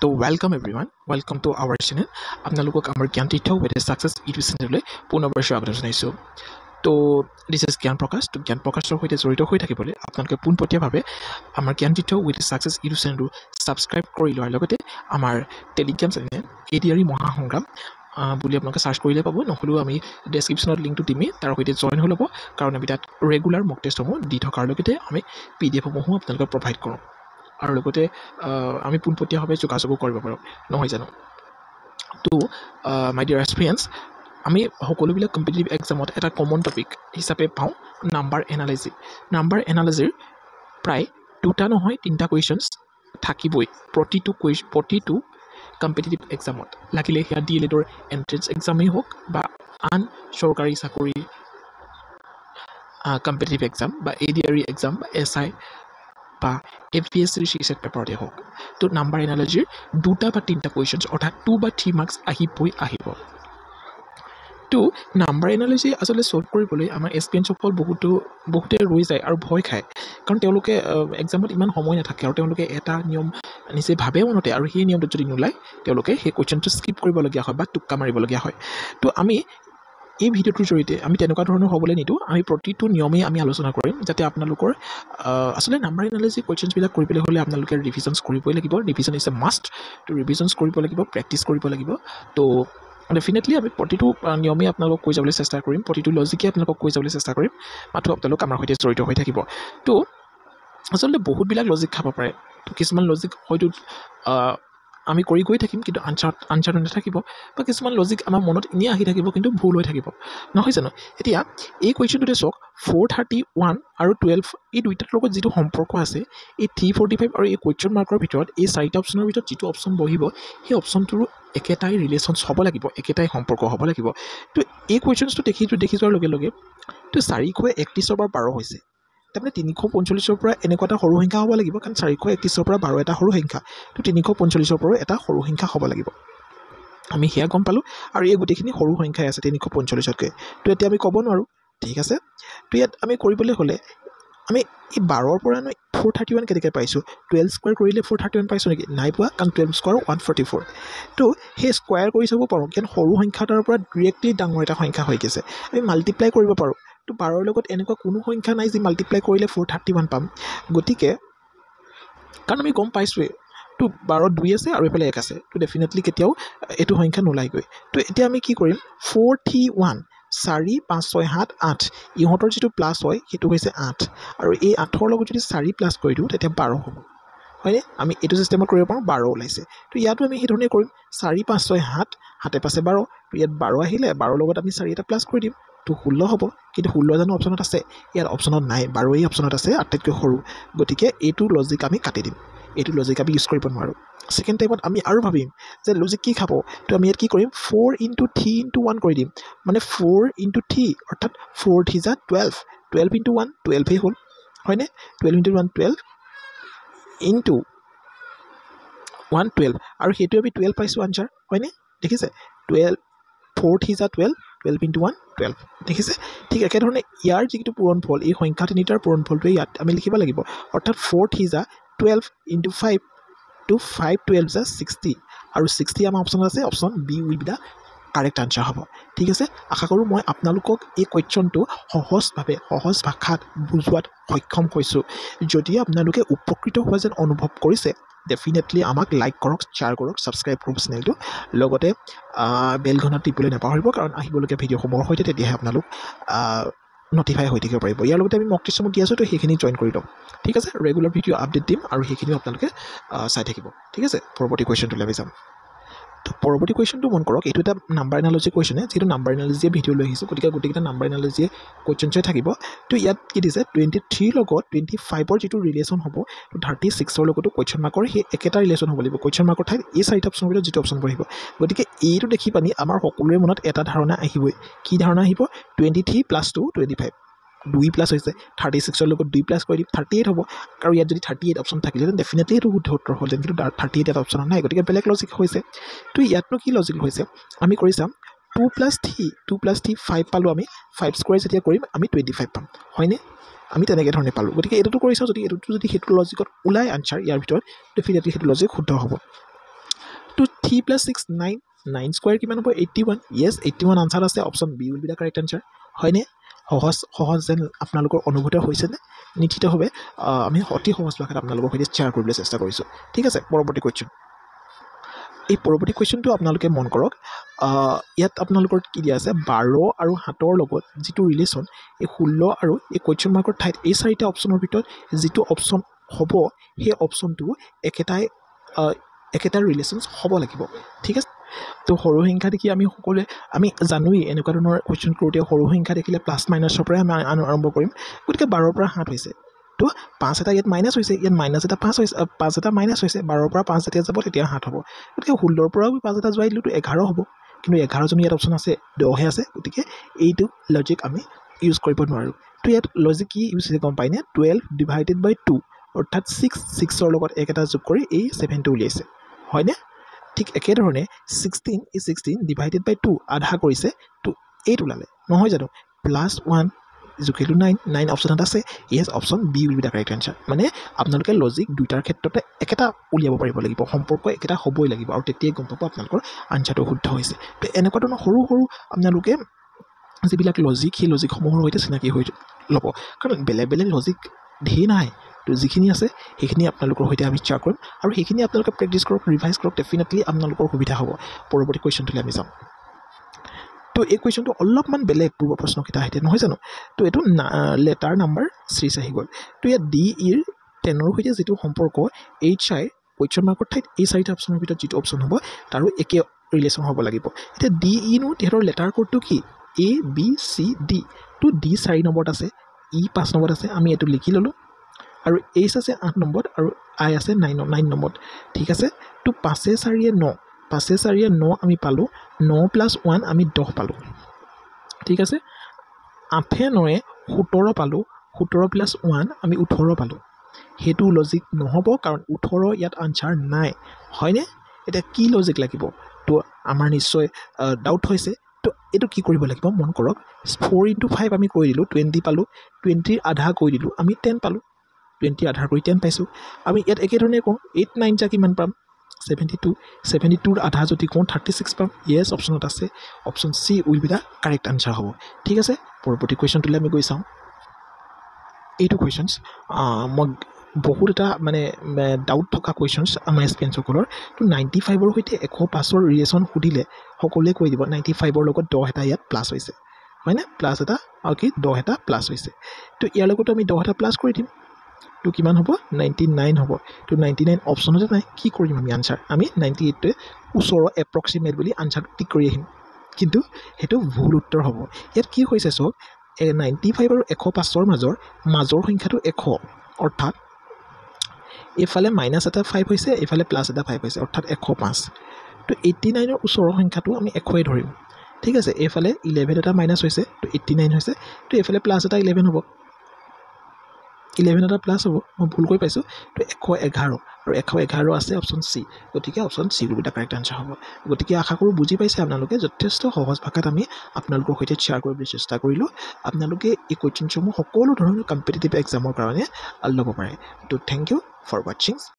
তো welcome everyone, welcome to our channel. আপোনালোকক আমাৰ জ্ঞান তীৰ্থ with a success ইউটিউব চেনেললৈ পুনৰবাৰ স্বাগতম জনাইছোঁ। তো দিছ ইজ জ্ঞান প্ৰকাশ। তো জ্ঞান প্ৰকাশৰ সৈতে জড়িত হৈ থাকিবলৈ আপোনালোকে পোনপটীয়াভাৱে আমাৰ জ্ঞান তীৰ্থ with a success ইউটিউব চেনেলটো ছাবস্ক্ৰাইব কৰি লোৱাৰ লগতে আমাৰ টেলিগ্ৰাম চেনেল এডিআৰি মহাসংগ্ৰাম বুলি আপোনালোকে চাৰ্চ কৰিলে পাব, নহ'লেও আমি ডেছক্ৰিপশ্যনত লিংকটো দিমেই, তাৰ সৈতে জইন হৈ ল'ব। কাৰণ আমি তাত ৰেগুলাৰ মক টেষ্টসমূহ দি থকাৰ লগতে আমি PDF-সমূহো আপোনালোকক প্ৰভাইড কৰোঁ আৰু লগতে আমি পোনপটীয়াভাৱে যোগাযোগো কৰিব পাৰোঁ, নহয় জানো? তো মাই ডিয়াৰ এক্সপিৰিয়েঞ্চ, আমি সকলোবিলাক কম্পিটিটিভ এক্সামত এটা কমন টপিক হিচাপে পাওঁ নাম্বাৰ এনালাইজি। নাম্বাৰ এনালাইজিৰ প্ৰায় দুটা নহয় তিনিটা কুৱেশ্যনছ থাকিবই প্ৰতিটো কম্পিটিটিভ এক্সামত, লাগিলে সেয়া DLEDৰ এণ্ট্ৰেঞ্চ এক্সামেই হওক বা আন চৰকাৰী চাকৰিৰ কম্পিটিটিভ এক্সাম বা ADRE এক্সাম বা SI বা APSCৰ CSAT পেপাৰতে হওক। তো নাম্বাৰ এনালজিৰ দুটা বা তিনিটা কুৱেশ্যনছ অৰ্থাৎ 2 বা 3 মাৰ্কছ আহিব। তো নাম্বাৰ এনালজি আচলতে ছল্ভ কৰিবলৈ আমাৰ এছপিৰেণ্টছসকল বহুতে ৰৈ যায় আৰু ভয় খায়, কাৰণ তেওঁলোকে এক্সামত ইমান সময় নাথাকে আৰু তেওঁলোকে এটা নিয়ম নিজে ভাবে মনতে, আৰু সেই নিয়মটোত যদি নোলায় তেওঁলোকে সেই কুৱেশ্যনটো স্কিপ কৰিবলগীয়া হয় বা টোক্কা মাৰিবলগীয়া হয়। তো আমি এই ভিডিঅ'টোৰ জৰিয়তে আমি তেনেকুৱা ধৰণৰ হ'বলৈ নিদিওঁ। আমি প্ৰতিটো নিয়মেই আমি আলোচনা কৰিম, যাতে আপোনালোকৰ আচলতে নাম্বাৰ এনালাইজি কুৱেশ্যনছবিলাক কৰিবলৈ হ'লে আপোনালোকে ৰিভিজনছ কৰিবই লাগিব। Revision is a must. তো ৰিভিজনছ কৰিব লাগিব, প্ৰেক্টিছ কৰিব লাগিব। তো ডেফিনেটলি আমি প্ৰতিটো নিয়মেই আপোনালোকক কৈ যাবলৈ চেষ্টা কৰিম, প্ৰতিটো লজিকেই আপোনালোকক কৈ যাবলৈ চেষ্টা কৰিম, মাথো আপোনালোক আমাৰ সৈতে জড়িত হৈ থাকিব। তো আচলতে বহুতবিলাক লজিক খাব পাৰে। তো কিছুমান লজিক হয়তো আমি কৰি গৈ থাকিম কিন্তু আনচাৰ নাথাকিব, বা কিছুমান লজিক আমাৰ মনত এনেই আহি থাকিব কিন্তু ভুল হৈ থাকিব, নহয় জানো? এতিয়া এই কুৱেশ্যনটোতে চাওক, 431 আৰু 12 এই দুইটাৰ লগত যিটো সম্পৰ্ক আছে, এই 345 আৰু এই কুৱেশ্যন মাৰ্কৰ ভিতৰত এই চাৰিটা অপশ্যনৰ ভিতৰত যিটো অপশ্যন বহিব সেই অপশ্যনটোৰো একেটাই ৰিলেশ্যনছ হ'ব লাগিব, একেটাই সম্পৰ্ক হ'ব লাগিব। তো এই কুৱেশ্যনছটো দেখি যোৱাৰ লগে লগে তো 431 পৰা 12 হৈছে, তাৰমানে 345 পৰা এনেকুৱা এটা সৰু সংখ্যা হ'ব লাগিব, কাৰণ 431 পৰা 12 এটা সৰু সংখ্যা। তো 345 পৰাও এটা সৰু সংখ্যা হ'ব লাগিব, আমি সেয়া গম পালোঁ। আৰু এই গোটেইখিনি সৰু সংখ্যাই আছে 345তকৈ। তো এতিয়া আমি ক'ব নোৱাৰোঁ, ঠিক আছে? তো ইয়াত আমি কৰিবলৈ হ'লে আমি এই 12ৰ পৰানো 431 কেনেকৈ পাইছোঁ? 12 স্কুৱেৰ কৰিলে 431 পাইছোঁ নেকি? নাই পোৱা, কাৰণ 12 স্কুৱেৰ 144। তো সেই স্কুৱেৰ কৰি চাব পাৰোঁ, কাৰণ সৰু সংখ্যা এটাৰ পৰা ডিৰেক্টলি ডাঙৰ এটা সংখ্যা হৈ গৈছে। আমি মাল্টিপ্লাই কৰিব পাৰোঁ। তো 12ৰ লগত এনেকুৱা কোনো সংখ্যা নাই যি মাল্টিপ্লাই কৰিলে 431 পাম। গতিকে কাৰণ আমি গম পাইছোঁৱেই, তো 12ত 2 আছে আৰু এইফালে 1 আছে, তো ডেফিনেটলি কেতিয়াও এইটো সংখ্যা নোলায়গৈ। তো এতিয়া আমি কি কৰিম? 431 4 5 6 7 8, ইহঁতৰ যিটো প্লাছ হয় সেইটো হৈছে 8, আৰু এই 8ৰ লগত যদি 4 প্লাছ কৰি দিওঁ তেতিয়া 12 হ'ব, হয়নে? আমি এইটো চিষ্টেমত কৰিব পাৰোঁ, 12 ওলাইছে। তো ইয়াতো আমি সেইধৰণে কৰিম, 4 5 6 7, 7 5 12, তো ইয়াত 12 আহিলে 12ৰ লগত আমি 4 এটা প্লাছ কৰি দিম, তো 16 হ'ব। কিন্তু 16 জানো অপশ্যনত আছে? ইয়াত অপশ্যনত নাই, 12ই অপশ্যনত আছে, আটাইতকৈ সৰু। গতিকে এইটো লজিক আমি কাটি দিম, এইটো লজিক আমি ইউজ কৰিব নোৱাৰোঁ। ছেকেণ্ড টাইমত আমি আৰু ভাবিম যে লজিক কি খাব? তো আমি ইয়াত কি কৰিম? 4 × 3 × 1 কৰি দিম, মানে 4 × 3 অৰ্থাৎ 4 3 = 12, 12 × 1 12ই হ'ল, হয়নে? 12 × 1 12 × 1 12, আৰু সেইটো আমি 12 পাইছোঁ আনচাৰ, হয়নে? দেখিছে? 4 3 = 12, 12 × 1 12, দেখিছে? ঠিক একেধৰণে ইয়াৰ যিটো পূৰণফল, এই সংখ্যা তিনিটাৰ পূৰণফলটোৱে ইয়াত আমি লিখিব লাগিব, অৰ্থাৎ 4 3 = 12 × 5, তো 5 12 = 60, আৰু 60 আমাৰ অপশ্যন আছে, option B will be the correct answer হ'ব। ঠিক আছে? আশা কৰোঁ মই আপোনালোকক এই কুৱেশ্যনটো সহজ ভাষাত বুজোৱাত সক্ষম হৈছোঁ। যদি আপোনালোকে উপকৃত হোৱা যেন অনুভৱ কৰিছে, ডেফিনেটলি আমাক লাইক কৰক, শ্বেয়াৰ কৰক, ছাবস্ক্ৰাইব কৰক চেনেলটো, লগতে বেলখনত টিপিবলৈ নাপাহৰিব, কাৰণ আহিবলগীয়া ভিডিঅ'সমূহৰ সৈতে তেতিয়াহে আপোনালোক নটিফাই হৈ থাকিব পাৰিব। ইয়াৰ লগতে আমি মক টেষ্টসমূহ দি আছোঁ, তো সেইখিনি জইন কৰি লওক, ঠিক আছে? ৰেগুলাৰ ভিডিঅ' আপডেট দিম আৰু সেইখিনিও আপোনালোকে চাই থাকিব, ঠিক আছে? পৰৱৰ্তী কুৱেশ্যনটোলৈ আমি যাম। তো পৰৱৰ্তী কুৱেশ্যনটো মন কৰক, এইটো এটা নাম্বাৰ এনালজি কুৱেশ্যনে, যিহেতু নাম্বাৰ এনালজিয়ে ভিডিঅ' লৈ আহিছোঁ, গতিকে গোটেইকেইটা নাম্বাৰ এনালজিয়ে কুৱেশ্যনছই থাকিব। তো ইয়াত কি দিছে? 23 লগত 25ৰ যিটো ৰিলেশ্যন হ'ব, তো 36ৰ লগতো কুৱেশ্যন মাৰ্কৰ সেই একেটা ৰিলেশ্যন হ'ব লাগিব। কুৱেশ্যন মাৰ্কৰ ঠাইত এই চাৰিটা অপশ্যনৰ ভিতৰত যিটো অপশ্যন বহিব। গতিকে এইটো দেখি পানি আমাৰ সকলোৰে মনত এটা ধাৰণা আহিবই। কি ধাৰণা আহিব? 23 + 2 25, 2 প্লাছ হৈছে, 36ৰ লগত 2 প্লাছ কৰি দিম, 38 হ'ব। আৰু ইয়াত যদি 38 অপশ্যন থাকিলেহেঁতেন ডেফিনেটলি এইটো শুদ্ধ উত্তৰ হ'লহেঁতেন, কিন্তু 38 এটা অপশ্যনত নাই, গতিকে বেলেগ লজিক হৈছে। তো ইয়াতনো কি লজিক হৈছে আমি কৰি চাম। 2 + 3 5 পালোঁ আমি, 5 স্কুৱেৰ যেতিয়া কৰিম আমি 25 পাম, হয়নে? আমি তেনেকৈ ধৰণে পালোঁ। গতিকে এইটোতো কৰি চাওঁ, যদি এইটোতো যদি সেইটো লজিকত ওলাই আনচাৰ ইয়াৰ ভিতৰত, ডেফিনেটলি সেইটো লজিক শুদ্ধ হ'ব। তো 3 + 6 9 9 স্কোয়াৰ কিমান হ'ব 81 য়েছ 81 আনচাৰ আছে option B will be the correct answer হয়নে সহজ যেন আপোনালোকৰ অনুভূত হৈছেনে নিশ্চিতভাৱে আমি অতি সহজ ভাষাত আপোনালোকৰ সৈতে শ্বেয়াৰ কৰিবলৈ চেষ্টা কৰিছোঁ ঠিক আছে পৰৱৰ্তী কুৱেশ্যন এই পৰৱৰ্তী কুৱেশ্যনটো আপোনালোকে মন কৰক ইয়াত আপোনালোকৰ কি দিয়া আছে 12 আৰু 7ৰ লগত যিটো ৰিলেশ্যন এই 16 আৰু এই কুৱেশ্যন মাৰ্কৰ ঠাইত এই চাৰিটা অপশ্যনৰ ভিতৰত যিটো অপশ্যন হ'ব সেই অপশ্যনটো একেটা ৰিলেশ্যনছ হ'ব লাগিব ঠিক আছে তো সৰু সংখ্যা দেখি আমি সকলোৱে আমি জানোৱেই এনেকুৱা ধৰণৰ কুৱেশ্যন কৰোঁতে সৰু সংখ্যা দেখিলে প্লাছ মাইনাছৰ পৰাই আমি আৰম্ভ কৰিম গতিকে 12ৰ পৰা 7 হৈছে তো 5 এটা ইয়াত মাইনাছ হৈছে ইয়াত মাইনাছ এটা 5 হৈছে 5 এটা মাইনাছ হৈছে 12ৰ পৰা 5 যেতিয়া যাব তেতিয়া 7 হ'ব গতিকে 16ৰ পৰাও 5 এটা যোৱাই দিলোঁ তো 11 হ'ব কিন্তু 11 জনী ইয়াত অপশ্যন আছে 10হে আছে গতিকে এইটো লজিক আমি ইউজ কৰিব নোৱাৰোঁ তো ইয়াত লজিক কি ইউজ হৈছে গম পাইনে 12 / 2 অৰ্থাৎ 6ৰ লগত এক এটা যোগ কৰি এই 7টো উলিয়াইছে হয়নে ঠিক একেধৰণে 16 / 2 আধা কৰিছে তো 8 ওলালে নহয় জানো +1 জুখিলোঁ 9 অপশ্যনত আছে yes option B will be the correct answer মানে আপোনালোকে লজিক দুইটাৰ ক্ষেত্ৰতে একেটা উলিয়াব পাৰিব লাগিব সম্পৰ্ক একেটা হ'বই লাগিব আৰু তেতিয়াই গম পাব আপোনালোকৰ আনচাৰটো শুদ্ধ হৈছে তো এনেকুৱা ধৰণৰ সৰু সৰু আপোনালোকে যিবিলাক লজিক সেই লজিকসমূহৰ সৈতে চিনাকি হৈ ল'ব কাৰণ বেলেগ বেলেগ লজিক ধেৰ নাই তো যিখিনি আছে সেইখিনি আপোনালোকৰ সৈতে আমি শ্বেয়াৰ কৰিম আৰু সেইখিনি আপোনালোকে প্ৰেক্টিছ কৰক ৰিভাইজ কৰক ডেফিনেটলি আপোনালোকৰ সুবিধা হ'ব পৰৱৰ্তী কুৱেশ্যনটোলৈ আমি যাম তো এই কুৱেশ্যনটো অলপমান বেলেগ পূৰ্ব প্ৰশ্নকেইটা আহিছে নহয় জানো তো এইটো লেটাৰ নাম্বাৰ 6 আহি গ'ল তো ইয়াত ডি ইৰ 10ৰ সৈতে যিটো সম্পৰ্ক এইচ আই কুৱেশ্যন মাৰ্কৰ ঠাইত এই চাৰিটা অপশ্যনৰ ভিতৰত যিটো অপশ্যন হ'ব তাৰো একে ৰিলেশ্যন হ'ব লাগিব এতিয়া ডি ইনো তেহেঁতৰ লেটাৰ কোডটো কি এ বি চি ডি তো ডি 4 নম্বৰত আছে ই 5 নম্বৰত আছে আমি এইটো লিখি ল'লোঁ আৰু এইচ আছে 8 নম্বৰত আৰু আই আছে 9 নম্বৰত ঠিক আছে তো 5 × 4 = 9 5 × 4 = 9 আমি পালোঁ 9 + 1 আমি 10 পালোঁ ঠিক আছে 8 × 9 = 17 পালোঁ 17 + 1 আমি 18 পালোঁ সেইটো লজিক নহ'ব কাৰণ 18 ইয়াত আনচাৰ নাই হয়নে এতিয়া কি লজিক লাগিব তো আমাৰ নিশ্চয় ডাউট হৈছে তো এইটো কি কৰিব লাগিব মন কৰক 4 × 5 আমি কৰি দিলোঁ 20 পালোঁ 20ৰ আধা কৰি দিলোঁ আমি 10 পালোঁ 20 আধা কৰি 10 পাইছোঁ আমি ইয়াত একেধৰণে কওঁ 8 × 9 কিমান পাম 72ৰ আধা যদি কওঁ 36 পাম য়েছ অপশ্যনত আছে option C will be the correct answer হ'ব ঠিক আছে পৰৱৰ্তী কুৱেশ্যনটোলৈ আমি গৈ চাওঁ এইটো কুৱেশ্যনছ মই বহুত এটা মানে ডাউট থকা কুৱেশ্যনছ আমাৰ ষ্টুডেণ্টসকলৰ তো 95ৰ সৈতে 105ৰ ৰিলেশ্যন সুধিলে সকলোৱে কৈ দিব 95ৰ লগত 10 এটা ইয়াত প্লাছ হৈছে হয়নে প্লাছ এটা আৰু কি 10 এটা প্লাছ হৈছে তো ইয়াৰ লগতো আমি 10 এটা প্লাছ কৰি দিম তো কিমান হ'ব 99 হ'ব তো 99 অপশ্যনতে নাই কি কৰিম আমি আনচাৰ আমি 98টোৱে ওচৰৰ এপ্ৰক্সিমেট বুলি আনচাৰটো টিক কৰি আহিম কিন্তু সেইটো ভুল উত্তৰ হ'ব ইয়াত কি হৈছে চাওক 95 আৰু 105ৰ মাজৰ সংখ্যাটো 100 অৰ্থাৎ এইফালে মাইনাছ এটা 5 হৈছে এইফালে প্লাছ এটা 5 হৈছে অৰ্থাৎ 105 তো 89ৰ ওচৰৰ সংখ্যাটো আমি 100ই ধৰিম ঠিক আছে এইফালে 11 এটা মাইনাছ হৈছে তো 89 হৈছে তো এইফালে প্লাছ এটা 11 হ'ব 11 এটা প্লাছ হ'ব মই ভুল কৰি পাইছোঁ তো 111 আৰু 111 আছে অপশ্যন চি গতিকে option C will be the correct answer হ'ব গতিকে আশা কৰোঁ বুজি পাইছে আপোনালোকে যথেষ্ট সহজ ভাষাত আমি আপোনালোকৰ সৈতে শ্বেয়াৰ কৰিবলৈ চেষ্টা কৰিলোঁ আপোনালোকে এই কুৱেশ্যনসমূহ সকলো ধৰণৰ কম্পিটিটিভ এক্সামৰ কাৰণে ল'ব পাৰে তো থেংক ইউ ফৰ ৱাচিং